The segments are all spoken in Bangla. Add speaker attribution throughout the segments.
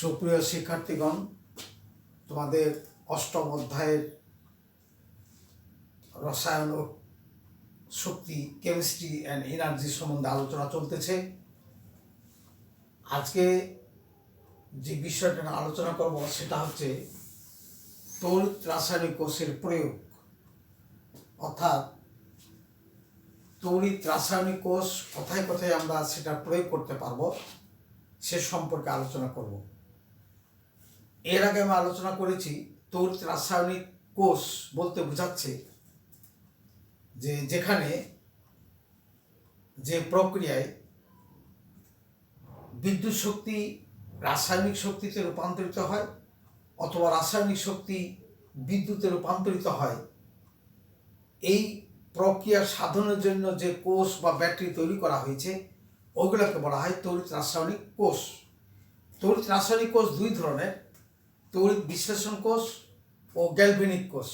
Speaker 1: সুপ্রিয় শিক্ষার্থীগণ, তোমাদের অষ্টম অধ্যায়ের রসায়ন ও শক্তি কেমিস্ট্রি অ্যান্ড এনার্জি সম্বন্ধে আলোচনা চলতেছে। আজকে যে বিষয়টা নিয়ে আলোচনা করব সেটা হচ্ছে তড়িৎ রাসায়নিক কোষের প্রয়োগ, অর্থাৎ তড়িৎ রাসায়নিক কোষ কোথায় কোথায় আমরা সেটা প্রয়োগ করতে পারবো সে সম্পর্কে আলোচনা করব। এর আগে আমি আলোচনা করেছি তড়িৎ রাসায়নিক কোষ বলতে বোঝাচ্ছে যে যেখানে যে প্রক্রিয়ায় বিদ্যুৎ শক্তি রাসায়নিক শক্তিতে রূপান্তরিত হয় অথবা রাসায়নিক শক্তি বিদ্যুতে রূপান্তরিত হয়, এই প্রক্রিয়া সাধনের জন্য যে কোষ বা ব্যাটারি তৈরি করা হয়েছে ওগুলোকে বলা হয় তড়িৎ রাসায়নিক কোষ। তড়িৎ রাসায়নিক কোষ দুই ধরনের, তড়িৎ বিশ্লেষণ কোষ ও গ্যালভেনিক কোষ।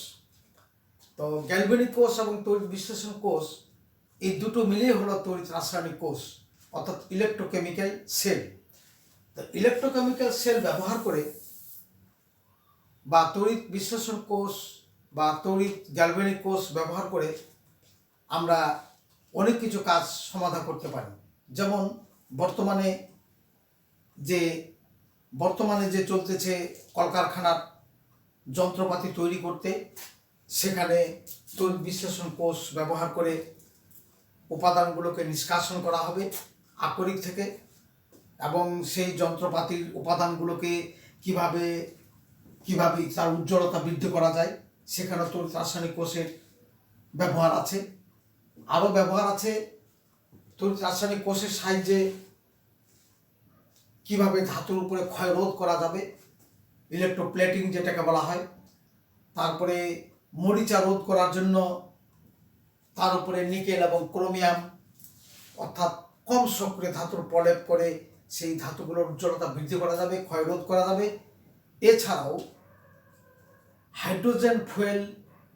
Speaker 1: তো গ্যালভেনিক কোষ এবং তড়িৎ বিশ্লেষণ কোষ এই দুটো মিলিয়ে হলো তড়িৎ রাসায়নিক কোষ, অর্থাৎ ইলেকট্রোকেমিক্যাল সেল। তো ইলেকট্রোকেমিক্যাল সেল ব্যবহার করে বা তড়িৎ বিশ্লেষণ কোষ বা তড়িৎ গ্যালভেনিক কোষ ব্যবহার করে আমরা অনেক কিছু কাজ সমাধান করতে পারি। যেমন বর্তমানে যে চলতেছে কলকারখানার যন্ত্রপাতি তৈরি করতে, সেখানে তড়িৎ বিশ্লেষণ কোষ ব্যবহার করে উপাদানগুলোকে নিষ্কাশন করা হবে আকরিক থেকে, এবং সেই যন্ত্রপাতির উপাদানগুলোকে কিভাবে তার উজ্জ্বলতা বৃদ্ধি করা যায় সেখানে তড়িৎ রাসায়নিক কোষের ব্যবহার আছে। আরও ব্যবহার আছে তড়িৎ রাসায়নিক কোষের সাহায্যে কিভাবে ধাতুর উপরে ক্ষয় রোধ করা যাবে, ইলেকট্রোপ্লেটিং যেটাকে বলা হয়। তারপরে মরিচা রোধ করার জন্য তার উপরে নিকেল এবং ক্রোমিয়াম অর্থাৎ কম সক্রিয় ধাতুর প্রলেপ করে সেই ধাতুগুলোর উজ্জ্বলতা বৃদ্ধি করা যাবে, ক্ষয় রোধ করা যাবে। এছাড়াও হাইড্রোজেন ফুয়েল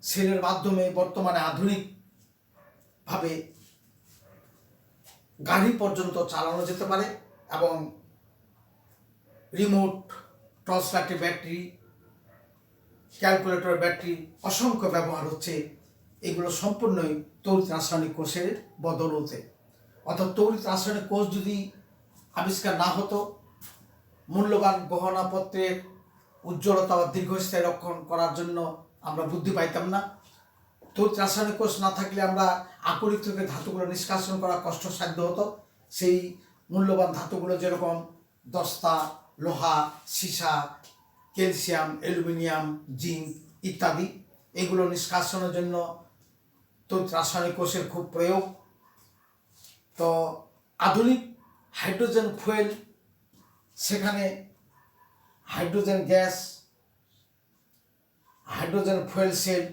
Speaker 1: সেলের মাধ্যমে বর্তমানে আধুনিকভাবে গাড়ি পর্যন্ত চালানো যেতে পারে, এবং রিমোট টর্চ লাইটের ব্যাটারি, ক্যালকুলেটর ব্যাটারি অসংখ্য ব্যবহার হচ্ছে। এগুলো সম্পূর্ণই তড়িৎ রাসায়নিক কোষের বদৌলতে। অর্থাৎ তড়িৎ রাসায়নিক কোষ যদি আবিষ্কার না হতো, মূল্যবান গহনাপত্রের উজ্জ্বলতা ও দীর্ঘস্থায়ী রক্ষণ করার জন্য আমরা বুদ্ধি পাইতাম না। তড়িৎ রাসায়নিক কোষ না থাকলে আমরা আকরিক থেকে ধাতুগুলো নিষ্কাশন করা কষ্টসাধ্য হতো। সেই মূল্যবান ধাতুগুলো যেরকম দস্তা, লোহা, সীসা, ক্যালসিয়াম, অ্যালুমিনিয়াম, জিঙ্ক ইত্যাদি, এগুলো নিষ্কাশনের জন্য তড়িৎ রাসায়নিক কোষের খুব প্রয়োগ। তো আধুনিক হাইড্রোজেন ফুয়েল, সেখানে hydrogen gas, hydrogen fuel cell,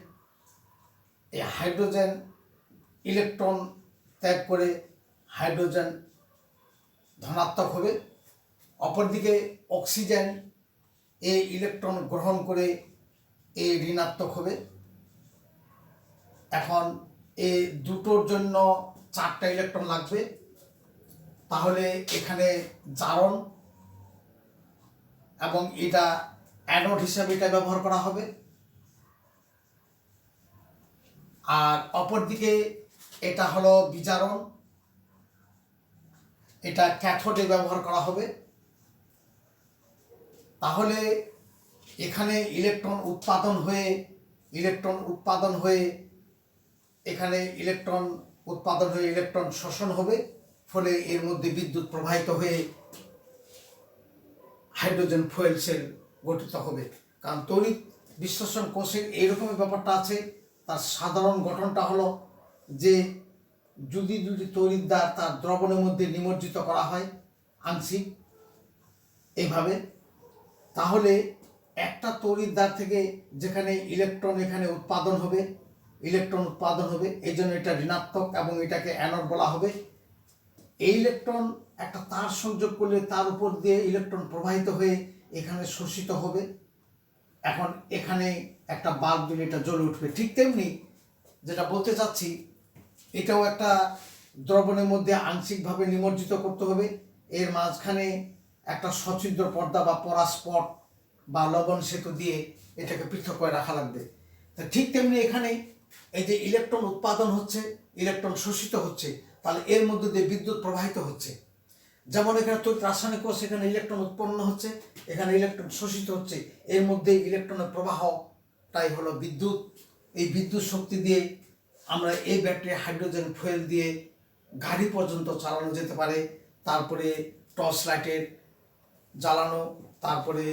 Speaker 1: এই হাইড্রোজেন ইলেকট্রন ত্যাগ করে হাইড্রোজেন ধনাত্মক হবে, অপরদিকে অক্সিজেন এই ইলেকট্রন গ্রহণ করে এই ঋণাত্মক হবে। এখন এই দুটোর জন্য 4টা ইলেকট্রন লাগবে, তাহলে এখানে জারণ এবং এটা অ্যানোড হিসাবে এটা ব্যবহার করা হবে। আর অপরদিকে এটা হলো বিজারণ, এটা ক্যাথোডে ব্যবহার করা হবে। তাহলে এখানে ইলেকট্রন উৎপাদন হয়ে এখানে ইলেকট্রন শোষণ হবে, ফলে এর মধ্যে বিদ্যুৎ প্রবাহিত হয়ে হাইড্রোজেন ফুয়েল সেল গঠিত হবে। কারণ তড়িৎ বিশ্লেষণ কোষের এইরকমই ব্যাপারটা আছে। তার সাধারণ গঠনটা হলো যে যদি তড়িৎদ্বার তার দ্রবণের মধ্যে নিমজ্জিত করা হয় আংশিক এইভাবে, তাহলে একটা তড়িৎদ্বার থেকে যেখানে ইলেকট্রন উৎপাদন হবে, এই জন্য এটা ঋণাত্মক এবং এটাকে অ্যানোড বলা হবে। এই ইলেকট্রন একটা তার সংযোগ করলে তার উপর দিয়ে ইলেকট্রন প্রবাহিত হয়ে এখানে শোষিত হবে। এখন এখানে একটা বাল্ব দিলে এটা জ্বলে উঠবে। ঠিক তেমনি যেটা বলতে চাচ্ছি, এটাও একটা দ্রবণের মধ্যে আংশিকভাবে নিমজ্জিত করতে হবে, এর মাঝখানে একটা সচ্ছিদ্র পর্দা বা পরাস্পট বা লবণ সেতু দিয়ে এটাকে পৃথক করে রাখা লাগবে। তা ঠিক তেমনি এখানে এই যে ইলেকট্রন উৎপাদন হচ্ছে, ইলেকট্রন শোষিত হচ্ছে, তাহলে এর মধ্যে দিয়ে বিদ্যুৎ প্রবাহিত হচ্ছে। যেমন এখানে তড়িৎ রাসায়নিক কোষ, এখানে ইলেকট্রন উৎপন্ন হচ্ছে, এখানে ইলেকট্রন শোষিত হচ্ছে, এর মধ্যে ইলেকট্রনের প্রবাহটাই হলো বিদ্যুৎ। এই বিদ্যুৎ শক্তি দিয়ে আমরা এই ব্যাটারি হাইড্রোজেন ফুয়েল দিয়ে গাড়ি পর্যন্ত চালানো যেতে পারে, তারপরে টর্চ লাইটের জ্বালানো, তারপরে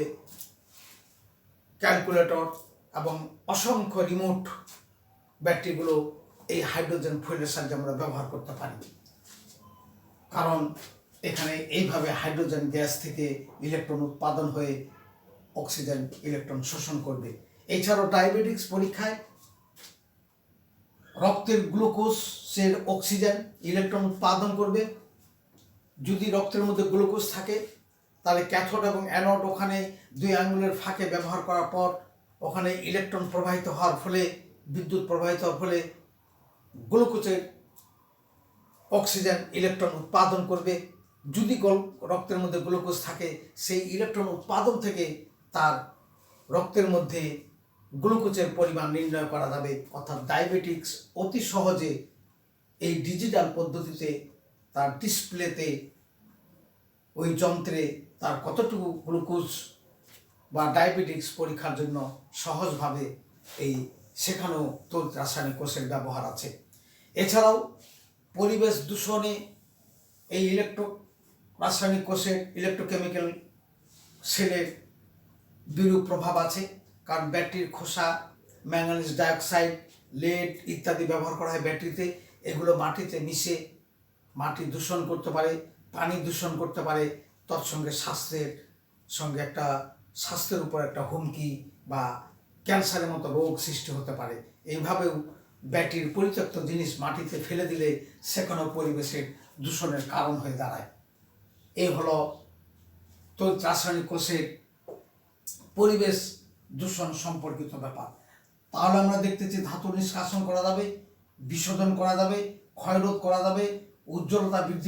Speaker 1: ক্যালকুলেটর এবং অসংখ্য রিমোট ব্যাটারিগুলো এই হাইড্রোজেন ফুয়েলের সাহায্যে আমরা ব্যবহার করতে পারি। কারণ এখানে এইভাবে হাইড্রোজেন গ্যাস থেকে ইলেকট্রন উৎপাদন হয়ে অক্সিজেন ইলেকট্রন শোষণ করবে। এছাড়াও ডায়াবেটিক্স পরীক্ষায় রক্তের গ্লুকোজের অক্সিজেন ইলেকট্রন উৎপাদন করবে। যদি রক্তের মধ্যে গ্লুকোজ থাকে তাহলে ক্যাথোড এবং অ্যানোড ওখানে দুই আঙ্গুলের ফাঁকে ব্যবহার করার পর ওখানে ইলেকট্রন প্রবাহিত হওয়ার ফলে, বিদ্যুৎ প্রবাহিত হওয়ার ফলে গ্লুকোজের অক্সিজেন ইলেকট্রন উৎপাদন করবে। যদি রক্তের মধ্যে গ্লুকোজ থাকে, সেই ইলেকট্রন উৎপাদন থেকে তার রক্তের মধ্যে গ্লুকোজের পরিমাণ নির্ণয় করা যাবে। অর্থাৎ ডায়াবেটিক্স অতি সহজে এই ডিজিটাল পদ্ধতিতে তার ডিসপ্লেতে ওই যন্ত্রে তার কতটুকু গ্লুকোজ বা ডায়াবেটিক্স পরীক্ষার জন্য সহজভাবে এই শেখানো তড়িৎ রাসায়নিক কোষের ব্যবহার আছে। এছাড়াও পরিবেশ দূষণে এই রাসায়নিক কোষের ইলেকট্রোকেমিক্যাল সেলের বিরূপ প্রভাব আছে। কারণ ব্যাটারির খোসা, ম্যাঙ্গানিজ ডাইঅক্সাইড, লেড ইত্যাদি ব্যবহার করা হয় ব্যাটারিতে। এগুলো মাটিতে মিশে মাটি দূষণ করতে পারে, পানি দূষণ করতে পারে, তৎসঙ্গে স্বাস্থ্যের উপর একটা হুমকি বা ক্যান্সারের মতো রোগ সৃষ্টি হতে পারে। এইভাবেও ব্যাটারির পরিত্যক্ত জিনিস মাটিতে ফেলে দিলে সেখানে পরিবেশের দূষণের কারণ হয়ে দাঁড়ায়। এই হলো তড়িৎ রাসায়নিক কোষের পরিবেশ দূষণ সম্পর্কিত ব্যাপার। তাহলে আমরা দেখতেছি ধাতু নিষ্কাশন করা যাবে, বিশোধন করা যাবে, ক্ষয়রোধ করা যাবে, উজ্জ্বলতা বৃদ্ধি